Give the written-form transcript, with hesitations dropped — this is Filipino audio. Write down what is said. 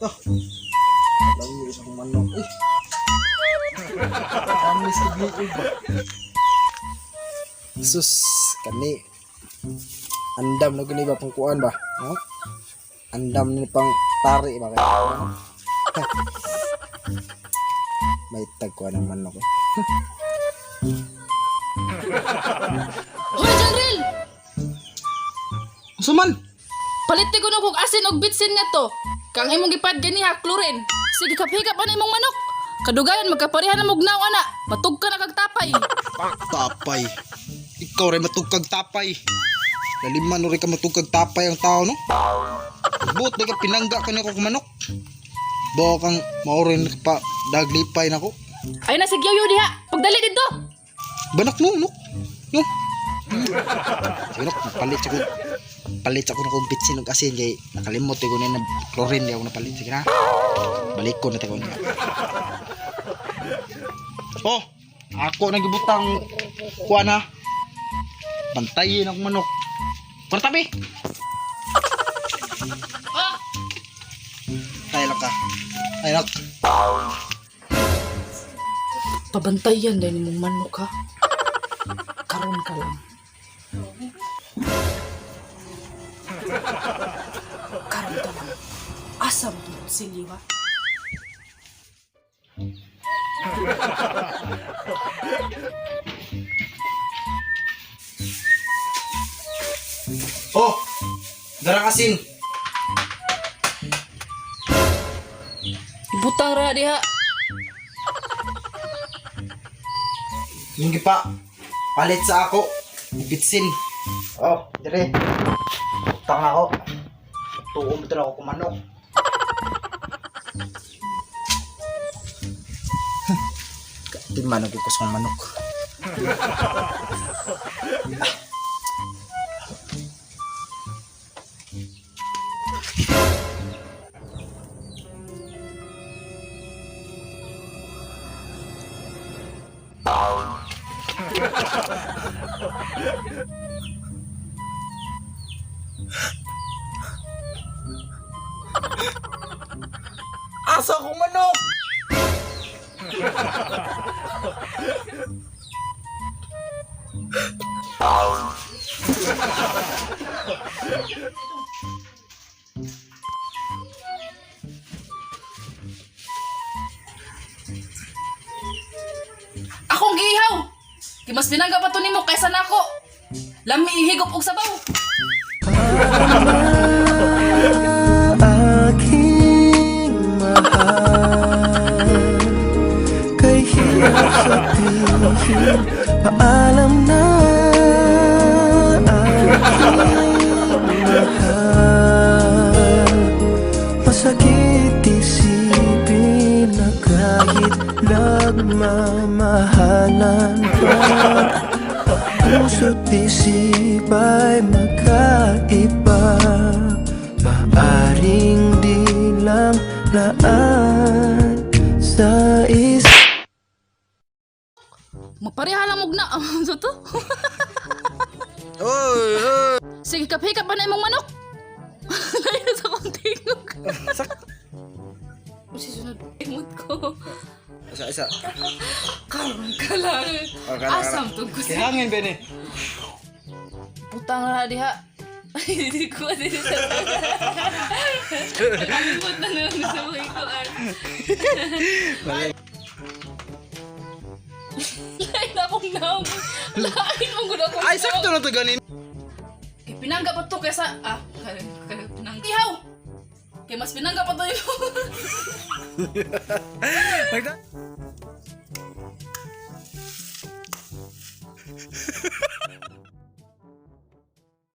to. Lagi isang manok. Eh. Amis tigli ba? Sus, kani. Andam na gani ba pang kuan ba? No? Andam ni pang tari ba kaya? May tagkuan ng manok eh. Hoy, Janril! Suman! Paliti ko na kung asin og bitsin nga to. Kang imong gipad gani ha, klorin. Sige, kaphikap na imong manok. Kadugayan, magkapareha na mugnaw, ana. Matug ka na kagtapay. Tapay. Ikaw rin matugkag tapay. Laliman rin ka matugkag tapay ang tao, no? Buot na ka pinangga ka na ko manok. Bawa kang maurin pa daglipay na ko. Ay na, sige yo diha. Pagdali dito. Banak mo, no? No? Sige, no? Palit ako na kong bitsin ng asin. Kaya nakalimot ko na yung chlorine. Di ako napalit. Sige na. Balik ko na tayo niya. Oh! Ako nagibutang kuha na. Bantayin ako manok. Partabi! Ah! Tayo lang ka. Tayo lang. Pabantayan din imong manok ha. Karon ka lang. Karon ka lang. Asam tungkol siliwa. Oh! Darang asin! Ibutang ra diha. Hindi pa. Palit sa ako. Bitsin. Oh, dire. Utang ako. Tuom dito ako kumanok. Di man ako kusang manok. Asa akong manok? Akong giihaw. Kimas pinangga pa to nimo kaysa nako. Lami ihigop og sabaw. Aking mahal, kay hirap sabihin paalam na. Aking mahal, masakit isipin na kahit nagmamahalan pa, puso't isip ay magkaiba. Maaring di lang laan sa Magpareha lang mugna. Ano to? Oy! Oy! Sige, kaphikap pa na imong manok. Layo sa kong tingog. Masisunod imot ko. Isa. Karon ka lang. Asam tungkol sa Kihangin, Bene. putang ra diha. Hindi ko din sa Alimot na lang sa buhay ko. Lain akong naong. Lain mong gud akong Ay, sakto na to ganin. Pinangga pa to kaysa pinangga. Ihaw! Kaya mas pinangga pa to yun. Magda.